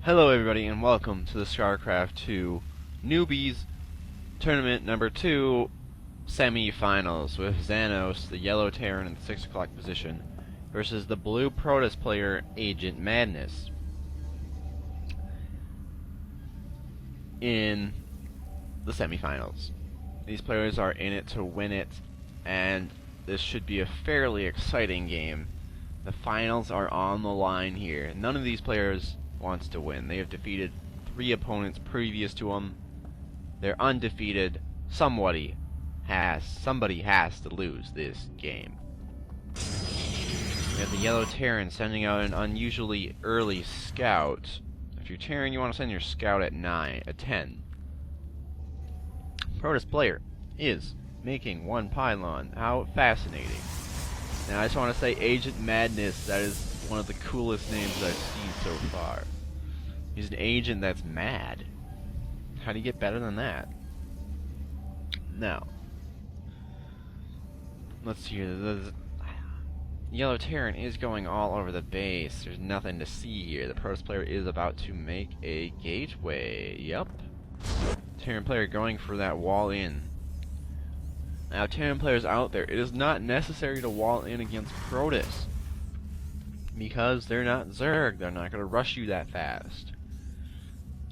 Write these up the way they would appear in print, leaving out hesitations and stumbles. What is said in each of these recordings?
Hello everybody and welcome to the Starcraft 2 Newbies Tournament number 2 semi-finals with Zanos, the yellow Terran in the 6 o'clock position, versus the blue Protoss player, Agent Madness, in the semi-finals. These players are in it to win it, and this should be a fairly exciting game. The finals are on the line here. None of these players wants to win. They have defeated 3 opponents previous to them. They're undefeated. Somebody has to lose this game. We have the yellow Terran sending out an unusually early scout. If you're Terran, you want to send your scout at 10. Protoss player is making one pylon. How fascinating. Now I just want to say Agent Madness, that is one of the coolest names I've seen so far. He's an agent that's mad. How do you get better than that? Now, let's see here. The yellow Terran is going all over the base. There's nothing to see here. The Protoss player is about to make a gateway. Yup. Terran player going for that wall in. Now, Terran players out there, it is not necessary to wall in against Protoss, because they're not Zerg. They're not going to rush you that fast.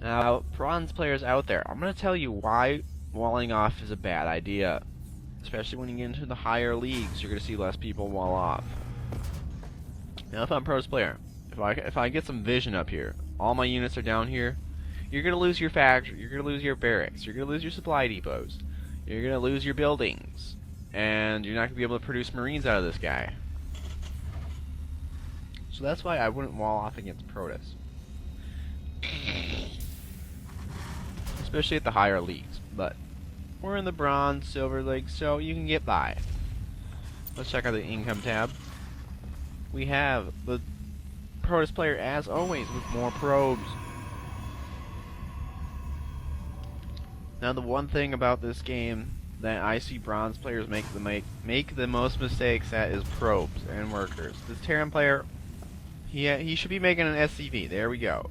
Now, Bronze players out there, I'm going to tell you why walling off is a bad idea. Especially when you get into the higher leagues, you're going to see less people wall off. Now, if I'm Protoss player, if I get some vision up here, all my units are down here, you're going to lose your factory, you're going to lose your barracks, you're going to lose your supply depots, you're going to lose your buildings, and you're not going to be able to produce Marines out of this guy. So that's why I wouldn't wall off against Protoss. Especially at the higher leagues. But we're in the Bronze, Silver League, so you can get by. Let's check out the income tab. We have the Protoss player, as always, with more probes. Now, the one thing about this game that I see Bronze players make the most mistakes at is probes and workers. This Terran player, he should be making an SCV. There we go.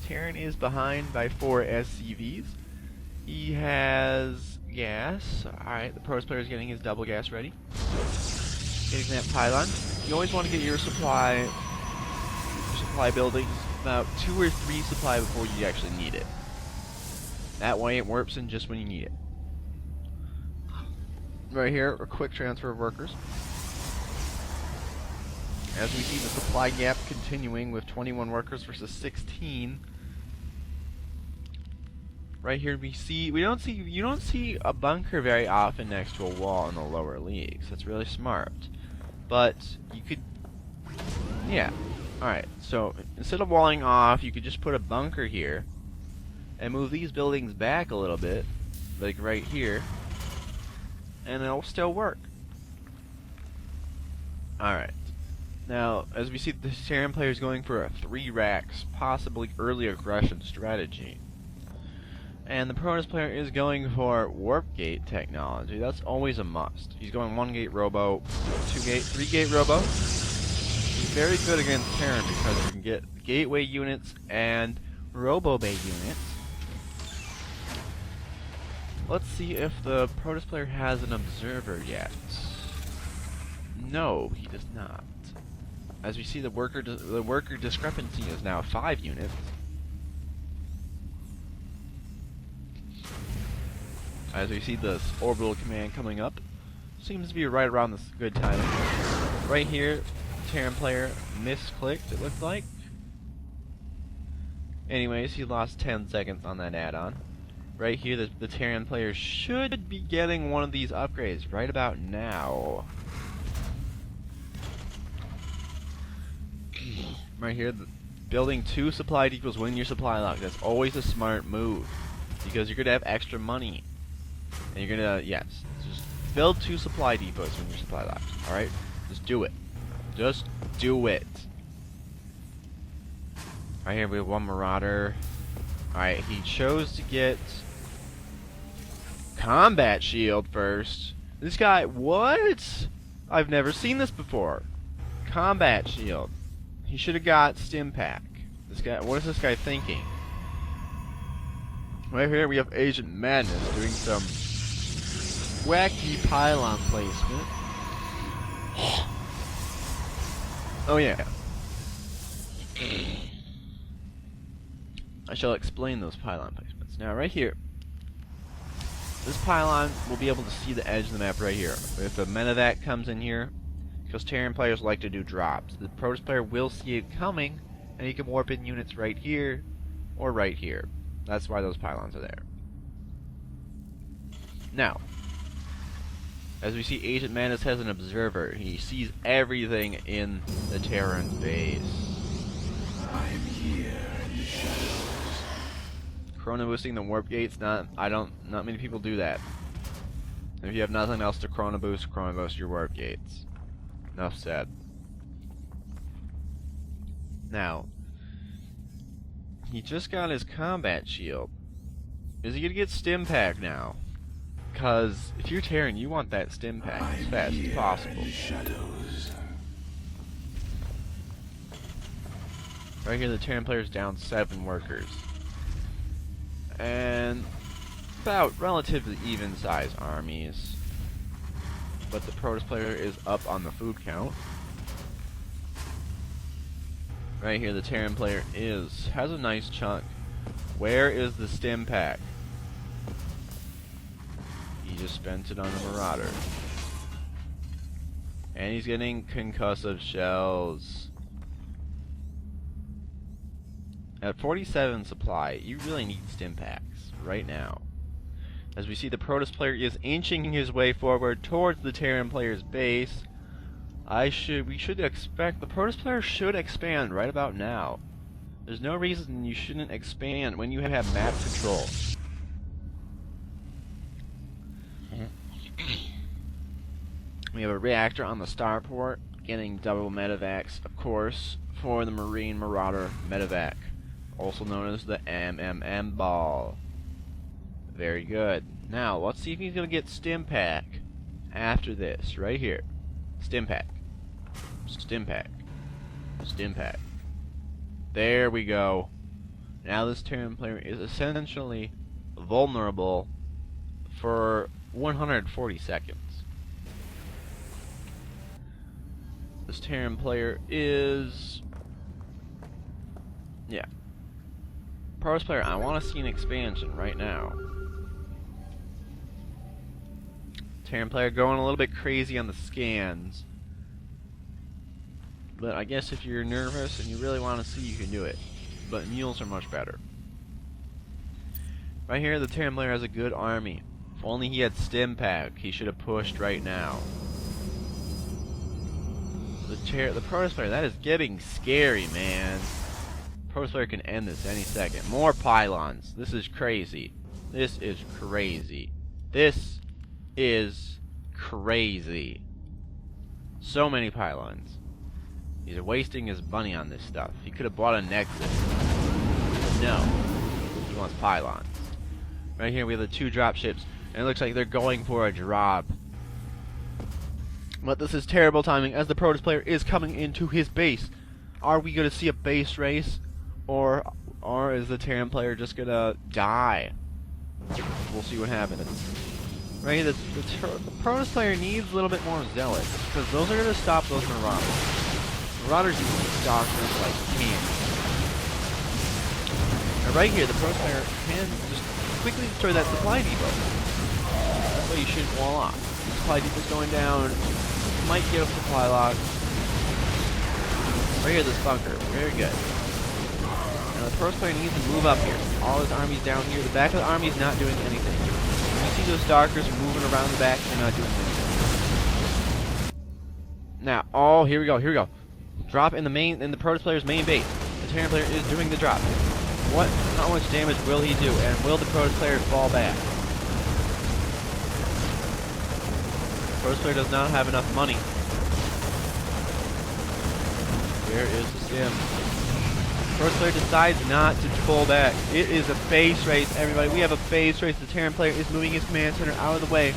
Terran is behind by 4 SCVs. He has gas. Alright, the Protoss player is getting his double gas ready. Getting that pylon. You always want to get your supply buildings about 2 or 3 supply before you actually need it. That way it warps in just when you need it. Right here, a quick transfer of workers. As we see the supply gap continuing with 21 workers versus 16. Right here you don't see a bunker very often next to a wall in the lower leagues. That's really smart. But you could, yeah. Alright, so instead of walling off, you could just put a bunker here and move these buildings back a little bit, like right here, and it'll still work. Alright. Now, as we see, the Terran player is going for a 3 racks, possibly early aggression strategy. And the Protoss player is going for warp gate technology. That's always a must. He's going 1 gate robo, 2 gate, 3 gate robo. He's very good against Terran because you can get gateway units and robo bay units. Let's see if the Protoss player has an observer yet. No, he does not. As we see, the worker discrepancy is now 5 units. As we see this orbital command coming up, seems to be right around this good timing. Right here, Terran player misclicked, it looked like. Anyways, he lost 10 seconds on that add-on. Right here, the Terran player should be getting one of these upgrades right about now. Right here, building 2 supply depots win your supply lock. That's always a smart move, because you're going to have extra money. And you're going to, yes, just build 2 supply depots win your supply locks. Alright? Just do it. Just do it. Right here we have 1 Marauder. Alright, he chose to get combat shield first. This guy, what? I've never seen this before. Combat shield. He should have got Stim Pack. This guy, what is this guy thinking? Right here we have Agent Madness doing some wacky pylon placement. Oh yeah. I shall explain those pylon placements. Now right here, this pylon will be able to see the edge of the map right here. If a medevac comes in here, because Terran players like to do drops, the Protoss player will see it coming, and he can warp in units right here, or right here. That's why those pylons are there. Now, as we see, Agent Madness has an observer. He sees everything in the Terran base. I'm here in the shadows. Chrono boosting the warp gates, not many people do that. If you have nothing else to chrono boost your warp gates. Enough said. Now, he just got his combat shield. Is he gonna get Stim Pack now? Because if you're Terran, you want that Stim Pack as fast as possible. Right here, the Terran player's down 7 workers. And about relatively even sized armies. But the Protoss player is up on the food count. Right here, the Terran player has a nice chunk. Where is the Stim Pack? He just spent it on a Marauder. And he's getting concussive shells. At 47 supply, you really need Stim Packs right now. As we see, the Protoss player is inching his way forward towards the Terran player's base. We should expect the Protoss player should expand right about now. There's no reason you shouldn't expand when you have map control. We have a reactor on the starport, getting double medevacs, of course, for the Marine Marauder medevac, also known as the MMM ball. Very good. Now, let's see if he's going to get Stim Pack after this, right here. Stim Pack. Stim Pack. Stim Pack. There we go. Now this Terran player is essentially vulnerable for 140 seconds. This Terran player is... yeah. Protoss player, I want to see an expansion right now. Terran player going a little bit crazy on the scans. But I guess if you're nervous and you really want to see, you can do it. But mules are much better. Right here, the Terran player has a good army. If only he had Stim Pack, he should have pushed right now. The Protoss player, that is getting scary, man. Protoss player can end this any second. More pylons. This is crazy. This is crazy. This is crazy. So many pylons. He's wasting his money on this stuff. He could have bought a Nexus. No. He wants pylons. Right here we have the 2 dropships, and it looks like they're going for a drop. But this is terrible timing as the Protoss player is coming into his base. Are we going to see a base race? Or is the Terran player just going to die? We'll see what happens. Right here, the Protoss player needs a little bit more zealots, because those are going to stop those Marauders. Marauders use Stalkers like candy. Now right here, the Protoss player can just quickly destroy that supply depot. That's why you shouldn't wall off. The supply depot's going down. Might get a supply lock. Right here, this bunker. Very good. Now the Protoss player needs to move up here. All his army's down here. The back of the army is not doing anything. You see those Stalkers moving around the back, they're not doing anything. Now, oh, here we go, here we go. Drop in the Protoss player's main base. The Terran player is doing the drop. How much damage will he do, and will the Protoss player fall back? The Protoss player does not have enough money. Where is the Stim? The Protoss player decides not to pull back. It is a base race, everybody. We have a base race. The Terran player is moving his command center out of the way,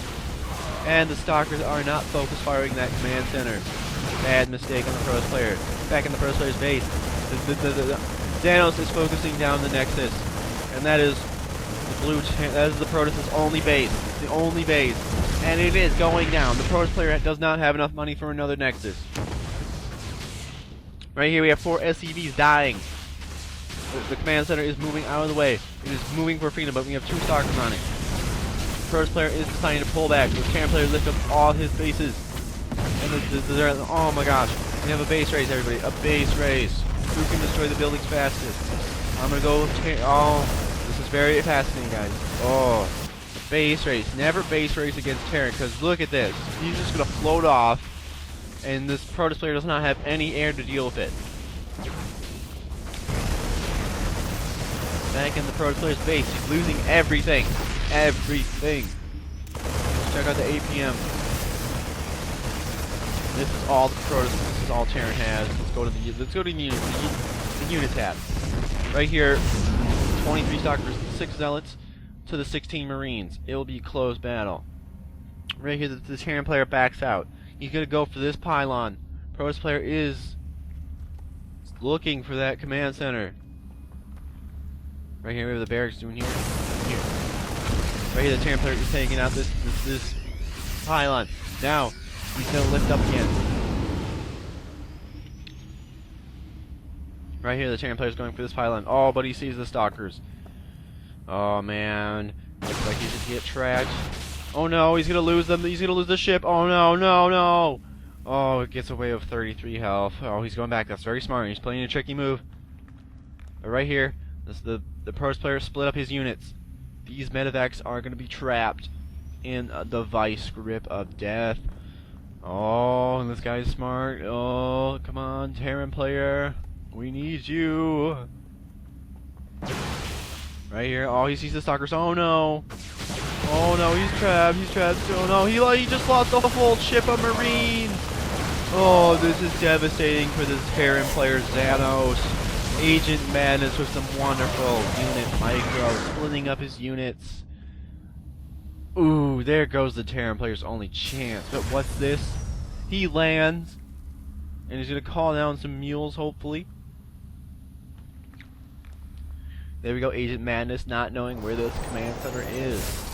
and the Stalkers are not focus firing that command center. Bad mistake on the Protoss player. Back in the Protoss player's base. Zanos is focusing down the Nexus. And that is the that is the Protoss' only base. The only base. And it is going down. The Protoss player does not have enough money for another Nexus. Right here we have 4 SCVs dying. The command center is moving out of the way. It is moving for freedom, but we have 2 Stalkers on it. The Protoss player is deciding to pull back. The Terran player lift up all his bases. And oh my gosh. We have a base race, everybody. A base race. Who can destroy the buildings fastest? I'm gonna go. Oh, this is very fascinating, guys. Oh, base race. Never base race against Terran, because look at this. He's just gonna float off, and this Protoss player does not have any air to deal with it. Back in the Protoss player's base, he's losing everything. Everything. Let's check out the APM. This is all the Protoss. This is all Terran has. Let's go to the unit tab. Right here, 23 Stalkers, 6 Zealots to the 16 Marines. It will be a close battle. Right here, the Terran player backs out. He's gonna go for this pylon. Protoss player is looking for that command center. Right here, we have the barracks doing here. Right here, the Terran player is taking out this pylon. Now, he's gonna lift up again. Right here, the Terran player is going for this pylon. Oh, but he sees the Stalkers. Oh man, looks like he's gonna get tracked. Oh no, he's gonna lose them. He's gonna lose the ship. Oh no, no, no. Oh, it gets away with 33 health. Oh, he's going back. That's very smart. He's playing a tricky move. But right here, this the Protoss player split up his units. These medevacs are gonna be trapped in the vice grip of death. Oh, and this guy's smart. Oh, come on, Terran player. We need you. Right here. Oh, he sees the Stalkers. Oh no. Oh no, he's trapped. He's trapped. Oh no, he just lost the whole ship of Marines. Oh, this is devastating for this Terran player, Zanos. Agent Madness with some wonderful unit micro, splitting up his units. Ooh, there goes the Terran player's only chance. But what's this? He lands, and he's gonna call down some mules, hopefully. There we go, Agent Madness, not knowing where this command center is.